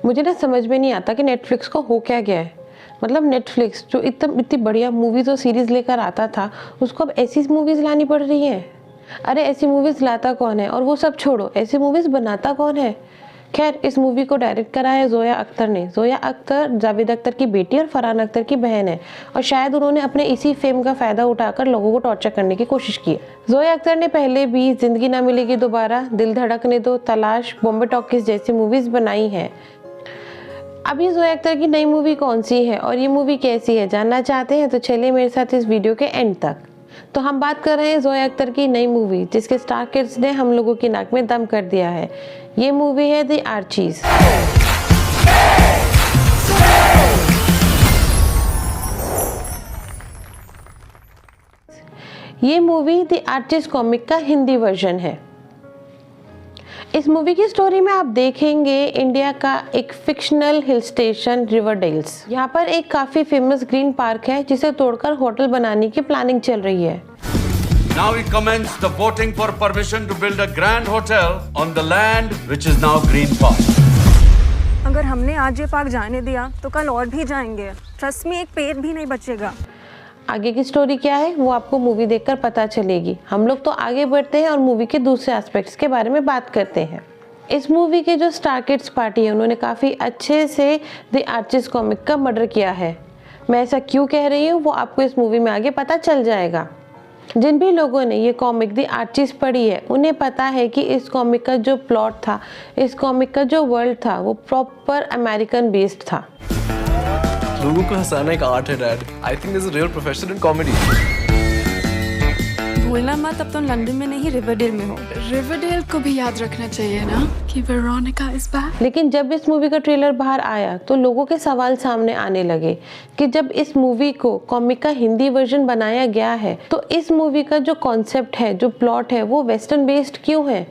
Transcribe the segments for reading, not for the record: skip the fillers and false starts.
मुझे ना समझ में नहीं आता कि नेटफ्लिक्स को हो क्या गया है। मतलब नेटफ्लिक्स जो इतनी बढ़िया मूवीज़ और सीरीज़ लेकर आता था, उसको अब ऐसी मूवीज़ लानी पड़ रही हैं। अरे ऐसी मूवीज़ लाता कौन है, और वो सब छोड़ो, ऐसी मूवीज़ बनाता कौन है। खैर, इस मूवी को डायरेक्ट करा है ज़ोया अख्तर ने। ज़ोया अख्तर जावेद अख्तर की बेटी और फरहान अख्तर की बहन है, और शायद उन्होंने अपने इसी फेम का फ़ायदा उठाकर लोगों को टॉर्चर करने की कोशिश की है। ज़ोया अख्तर ने पहले भी ज़िंदगी ना मिलेगी दोबारा, दिल धड़कने दो, तलाश, बॉम्बे टॉकीज जैसी मूवीज़ बनाई हैं। अभी ज़ोया अख्तर की नई मूवी कौन सी है और ये मूवी कैसी है, जानना चाहते हैं तो चलिए मेरे साथ इस वीडियो के एंड तक। तो हम बात कर रहे हैं ज़ोया अख्तर की नई मूवी, जिसके स्टार किड्स ने हम लोगों की नाक में दम कर दिया है। ये मूवी है द आर्चीज। ये मूवी द आर्चीज कॉमिक का हिंदी वर्जन है। इस मूवी की स्टोरी में आप देखेंगे इंडिया का एक फिक्शनल हिल स्टेशन रिवरडेल्स। यहाँ पर एक काफी फेमस ग्रीन पार्क है, जिसे तोड़कर होटल बनाने की प्लानिंग चल रही है। Now we commence the voting for permission to build a grand hotel on the land which is now Green Park. अगर हमने आज ये पार्क जाने दिया तो कल और भी जाएंगे। ट्रस्ट में एक पेड़ भी नहीं बचेगा। आगे की स्टोरी क्या है वो आपको मूवी देखकर पता चलेगी। हम लोग तो आगे बढ़ते हैं और मूवी के दूसरे एस्पेक्ट्स के बारे में बात करते हैं। इस मूवी के जो स्टार किड्स पार्टी है, उन्होंने काफ़ी अच्छे से द आर्चीज कॉमिक का मर्डर किया है। मैं ऐसा क्यों कह रही हूँ वो आपको इस मूवी में आगे पता चल जाएगा। जिन भी लोगों ने ये कॉमिक द आर्चीज पढ़ी है, उन्हें पता है कि इस कॉमिक का जो प्लॉट था, इस कॉमिक का जो वर्ल्ड था, वो प्रॉपर अमेरिकन बेस्ड था। लोगों को हंसाना एक आर्ट है dad. I think this is a real profession in comedy. भूलना मत, अब तुम लंदन में नहीं रिवरडेल में हो। रिवरडेल को भी याद रखना चाहिए ना कि वेरोनिका इज बैक। लेकिन जब इस मूवी का ट्रेलर बाहर आया तो लोगों के सवाल सामने आने लगे कि जब इस मूवी को कॉमिक का हिंदी वर्जन बनाया गया है तो इस मूवी का जो कॉन्सेप्ट है, जो प्लॉट है, वो वेस्टर्न बेस्ड क्यों है।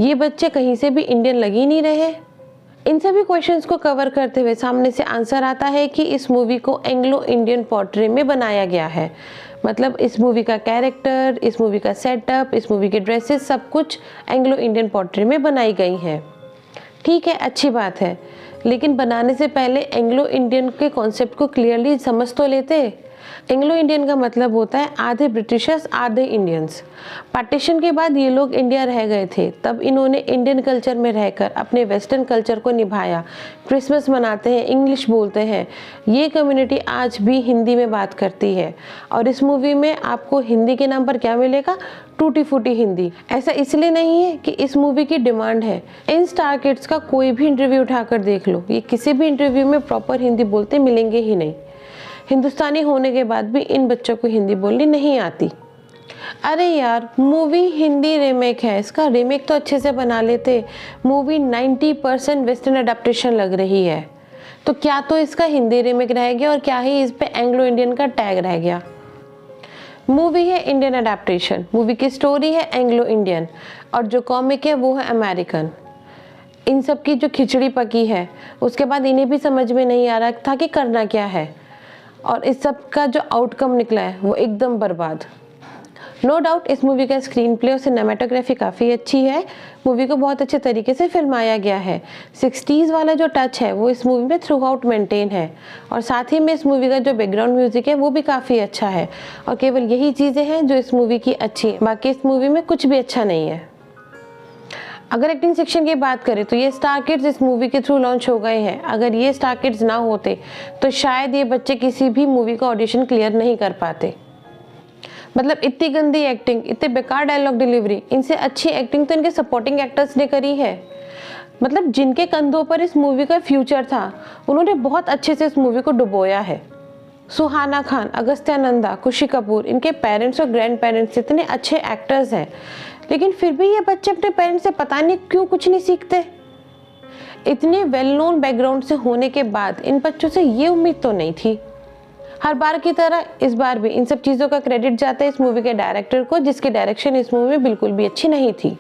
ये बच्चे कहीं से भी इंडियन लग ही नहीं रहे। इन सभी क्वेश्चंस को कवर करते हुए सामने से आंसर आता है कि इस मूवी को एंग्लो इंडियन पोर्ट्रे में बनाया गया है। मतलब इस मूवी का कैरेक्टर, इस मूवी का सेटअप, इस मूवी के ड्रेसेस, सब कुछ एंग्लो इंडियन पोर्ट्रे में बनाई गई हैं। ठीक है, अच्छी बात है, लेकिन बनाने से पहले एंग्लो इंडियन के कॉन्सेप्ट को क्लियरली समझ तो लेते। एंग्लो इंडियन का मतलब होता है आधे ब्रिटिशर्स आधे इंडियंस। पार्टीशन के बाद ये लोग इंडिया रह गए थे, तब इन्होंने इंडियन कल्चर में रहकर अपने वेस्टर्न कल्चर को निभाया। क्रिसमस मनाते हैं, इंग्लिश बोलते हैं। ये कम्युनिटी आज भी हिंदी में बात करती है, और इस मूवी में आपको हिंदी के नाम पर क्या मिलेगा? टूटी फूटी हिंदी। ऐसा इसलिए नहीं है कि इस मूवी की डिमांड है। इन स्टार किड्स का कोई भी इंटरव्यू उठाकर देख लो, ये किसी भी इंटरव्यू में प्रॉपर हिंदी बोलते मिलेंगे ही नहीं। हिंदुस्तानी होने के बाद भी इन बच्चों को हिंदी बोलनी नहीं आती। अरे यार, मूवी हिंदी रीमेक है, इसका रीमेक तो अच्छे से बना लेते। मूवी 90% वेस्टर्न अडेप्टेशन लग रही है, तो क्या तो इसका हिंदी रीमेक रह गया और क्या ही इस पे एंग्लो इंडियन का टैग रह गया। मूवी है इंडियन अडेप्टेशन, मूवी की स्टोरी है एंग्लो इंडियन, और जो कॉमिक है वो है अमेरिकन। इन सब की जो खिचड़ी पकी है, उसके बाद इन्हें भी समझ में नहीं आ रहा था कि करना क्या है, और इस सब का जो आउटकम निकला है वो एकदम बर्बाद। नो डाउट इस मूवी का स्क्रीन प्ले और सिनेमेटोग्राफी काफ़ी अच्छी है। मूवी को बहुत अच्छे तरीके से फिल्माया गया है। 60s वाला जो टच है वो इस मूवी में थ्रू आउट मेंटेन है, और साथ ही में इस मूवी का जो बैकग्राउंड म्यूजिक है वो भी काफ़ी अच्छा है। और केवल यही चीज़ें हैं जो इस मूवी की अच्छी हैं, बाकी इस मूवी में कुछ भी अच्छा नहीं है। अगर एक्टिंग सेक्शन की बात करें तो ये स्टार किड्स इस मूवी के थ्रू लॉन्च हो गए हैं। अगर ये स्टार किड्स ना होते तो शायद ये बच्चे किसी भी मूवी का ऑडिशन क्लियर नहीं कर पाते। मतलब इतनी गंदी एक्टिंग, इतने बेकार डायलॉग डिलीवरी, इनसे अच्छी एक्टिंग तो इनके सपोर्टिंग एक्टर्स ने करी है। मतलब जिनके कंधों पर इस मूवी का फ्यूचर था, उन्होंने बहुत अच्छे से इस मूवी को डुबोया है। सुहाना खान, अगस्त्य नंदा, खुशी कपूर, इनके पेरेंट्स और ग्रैंड पेरेंट्स इतने अच्छे एक्टर्स हैं, लेकिन फिर भी ये बच्चे अपने पेरेंट्स से पता नहीं क्यों कुछ नहीं सीखते। इतने वेल नोन बैकग्राउंड से होने के बाद इन बच्चों से ये उम्मीद तो नहीं थी। हर बार की तरह इस बार भी इन सब चीज़ों का क्रेडिट जाता है इस मूवी के डायरेक्टर को, जिसकी डायरेक्शन इस मूवी में बिल्कुल भी अच्छी नहीं थी।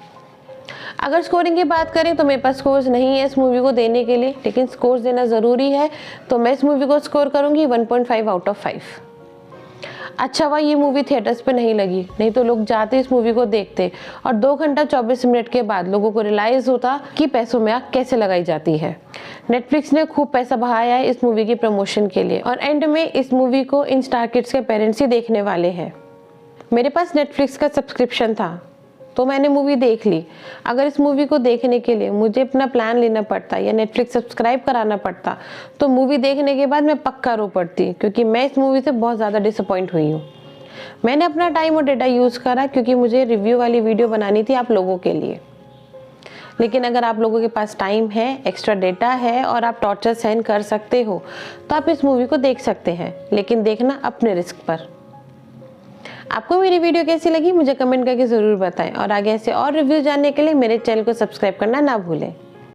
अगर स्कोरिंग की बात करें तो मेरे पास स्कोर्स नहीं है इस मूवी को देने के लिए, लेकिन स्कोर्स देना ज़रूरी है, तो मैं इस मूवी को स्कोर करूँगी 1.5 आउट ऑफ 5। अच्छा हुआ ये मूवी थिएटर्स पे नहीं लगी, नहीं तो लोग जाते इस मूवी को देखते और 2 घंटा 24 मिनट के बाद लोगों को रियलाइज़ होता कि पैसों में आग कैसे लगाई जाती है। नेटफ्लिक्स ने खूब पैसा बहाया है इस मूवी की प्रमोशन के लिए और एंड में इस मूवी को इन स्टार किड्स के पेरेंट्स ही देखने वाले हैं। मेरे पास नेटफ्लिक्स का सब्सक्रिप्शन था तो मैंने मूवी देख ली। अगर इस मूवी को देखने के लिए मुझे अपना प्लान लेना पड़ता या नेटफ्लिक्स सब्सक्राइब कराना पड़ता तो मूवी देखने के बाद मैं पक्का रो पड़ती, क्योंकि मैं इस मूवी से बहुत ज़्यादा डिसअपॉइंट हुई हूँ। मैंने अपना टाइम और डेटा यूज़ करा क्योंकि मुझे रिव्यू वाली वीडियो बनानी थी आप लोगों के लिए। लेकिन अगर आप लोगों के पास टाइम है, एक्स्ट्रा डेटा है और आप टॉर्चर सहन कर सकते हो तो आप इस मूवी को देख सकते हैं, लेकिन देखना अपने रिस्क पर। आपको मेरी वीडियो कैसी लगी मुझे कमेंट करके ज़रूर बताएं और आगे ऐसे और रिव्यू जानने के लिए मेरे चैनल को सब्सक्राइब करना ना भूलें।